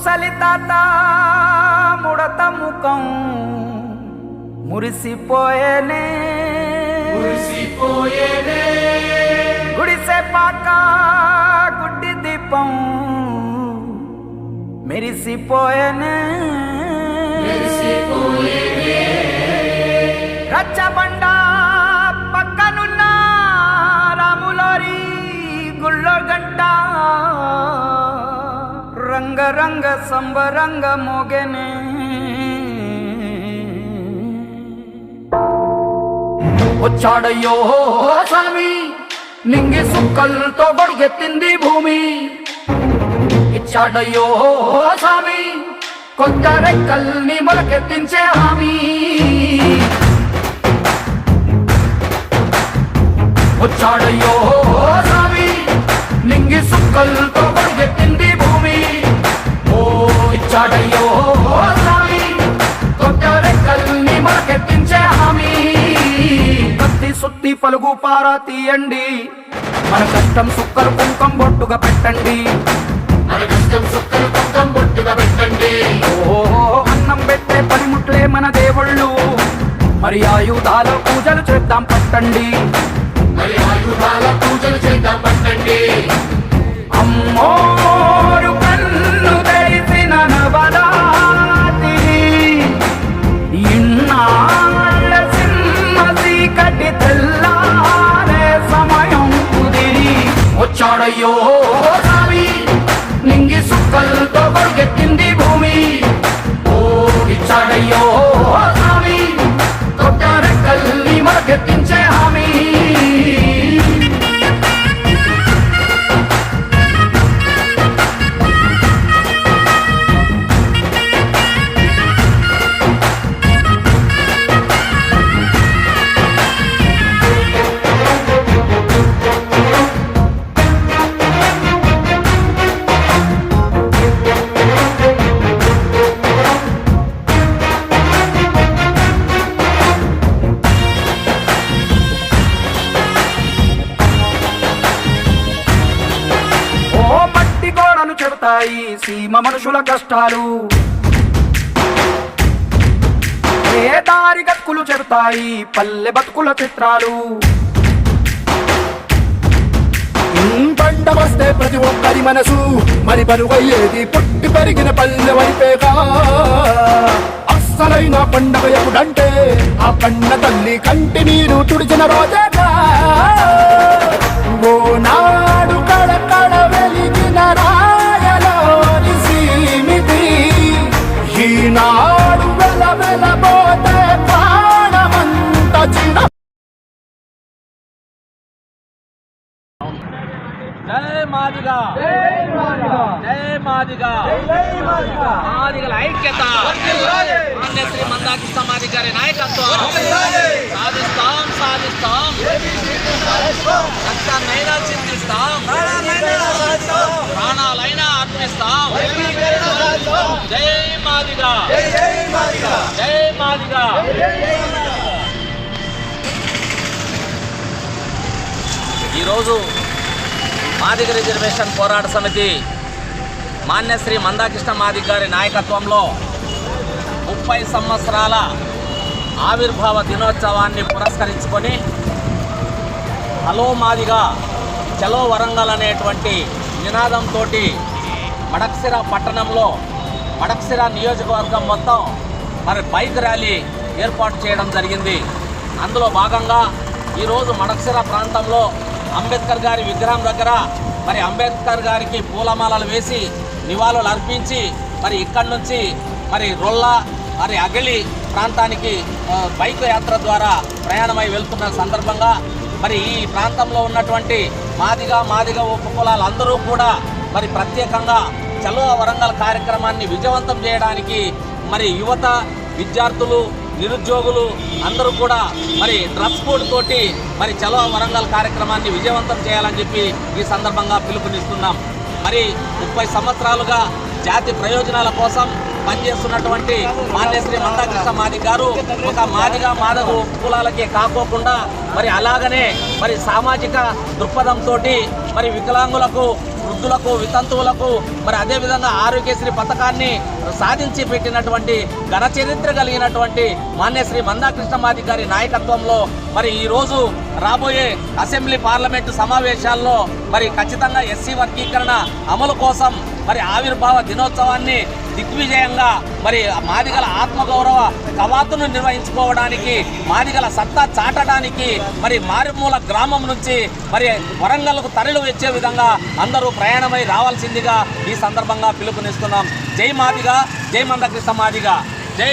ముసలి తాత ముడత ముఖం మురిసిపోయేనే గుడిసె పాక గుడ్డి దీపం మెరిసిపోయేనే రచ్చబండ పక్కనున్న రాములారి గుళ్ళో గంట రంగరంగ సంబరంగ మోగెనే వచ్చాడయ్యో స్వామి నింగి సుక్కలతో బడిగెత్తింది భూమి ఇచ్చాడయ్యో స్వామి కొత్త రెక్కల్ని మొలకెత్తించే హామీ వచ్చాడయ్యో స్వామి నింగి సుక్కలతో బడిగెత్తింది భూమి ఓ ఇచ్చాడయ్యో స్వామి కొత్త రెక్కల్ని మొలకెత్తించే హామీ కత్తి సుత్తి పలుగు పారా తీయండి మన కష్టం సుక్కలు కుంకం బొట్టుగా పెట్టండి ఓ అన్నం పెట్టే పనిముట్లే మన దేవుళ్ళు మరి ఆయుధాల పూజలు చేద్దాం పట్టండి అమ్మోరు కన్ను తెరిసిన నవరాత్రి ఇన్నాళ్ళ సింహ చీకటి తెల్లారే సమయం కుదిరి వచ్చాడయ్యో స్వామి నింగి సుక్కలతో బడిగెత్తింది భూమి ఓ ఇచ్చాడయ్యో స్వామి కొత్త రెక్కల్ని మొలకెత్తించే హామీ చెబుతాయి సీమ మనుషుల కష్టాలు ఏ దారి గతుకులు చెబుతాయి పల్లె బతుకుల చిత్రాలు పంట వస్తే ప్రతి ఒక్కరి మనసు మరి పరుగయ్యేది పుట్టి పెరిగిన పల్లె వైపేగా అస్సలైన పండగ ఎప్పుడంటే ఆ కన్న తల్లి కంటి నీరు తుడిచిన రోజేగా ఓ నాడు కడకడ వెలిగిన రాయలోని సీమితి ఈనాడు వెలవెలబోతే ప్రాణమంత చిన్న జై మాదిగా జై మాదిగా మాదిగల ఐక్యత శ్రీ మందాకృష్ణ మాదిగ గారి నాయకత్వం సాధిస్తాం రక్తాన్నైనా చిందిస్తాం ప్రాణాలైనా అర్పిస్తాం జై మాదిగా జై మాదిగా ఈరోజు మాదిగ రిజర్వేషన్ పోరాట సమితి మాన్యశ్రీ మందాకృష్ణ మాదిగ గారి నాయకత్వంలో 30 సంవత్సరాల ఆవిర్భావ దినోత్సవాన్ని పురస్కరించుకొని హలో మాదిగా చలో వరంగల్ అనేటువంటి నినాదంతో మడక్సిర పట్టణంలో మడక్సిర నియోజకవర్గం మొత్తం మరి బైక్ ర్యాలీ ఏర్పాటు చేయడం జరిగింది. అందులో భాగంగా ఈరోజు మడక్సిర ప్రాంతంలో అంబేద్కర్ గారి విగ్రహం దగ్గర మరి అంబేద్కర్ గారికి పూలమాలలు వేసి నివాళులు అర్పించి మరి ఇక్కడి నుంచి మరి రొల్ల మరి అగలి ప్రాంతానికి బైక్ యాత్ర ద్వారా ప్రయాణమై వెళ్తున్న సందర్భంగా మరి ఈ ప్రాంతంలో ఉన్నటువంటి మాదిగ ఉపకులాలు అందరూ కూడా మరి ప్రత్యేకంగా చలో వరంగల్ కార్యక్రమాన్ని విజయవంతం చేయడానికి మరి యువత విద్యార్థులు నిరుద్యోగులు అందరూ కూడా మరి డ్రెస్ కోడ్ తోటి మరి చలో వరంగల్ కార్యక్రమాన్ని విజయవంతం చేయాలని చెప్పి ఈ సందర్భంగా పిలుపునిస్తున్నాం. మరి 30 సంవత్సరాలుగా జాతి ప్రయోజనాల కోసం పనిచేస్తున్నటువంటి మాన్యశ్రీ మందాకృష్ణ మాదిగ గారు ఒక మాదిగ కులాలకే కాకోకుండా మరి అలాగనే మరి సామాజిక దృక్పథంతో మరి వికలాంగులకు వృద్ధులకు వితంతువులకు మరి అదేవిధంగా ఆరోగ్యశ్రీ పథకాన్ని సాధించి పెట్టినటువంటి ఘన చరిత్ర కలిగినటువంటి మాన్యశ్రీ మందాకృష్ణమాది గారి నాయకత్వంలో మరి ఈరోజు రాబోయే అసెంబ్లీ పార్లమెంటు సమావేశాల్లో మరి ఖచ్చితంగా ఎస్సీ వర్గీకరణ అమలు కోసం మరి ఆవిర్భావ దినోత్సవాన్ని దిగ్విజయంగా మరి మాదిగల ఆత్మగౌరవ కవాతును నిర్వహించుకోవడానికి మాదిగల సత్తా చాటడానికి మరి మారుమూల గ్రామం నుంచి మరి వరంగల్కు తరలి వచ్చే విధంగా అందరూ ప్రయాణమై రావాల్సిందిగా ఈ సందర్భంగా పిలుపునిస్తున్నాం. జై మాదిగా, జై మందకృష్ణ మాదిగా, జై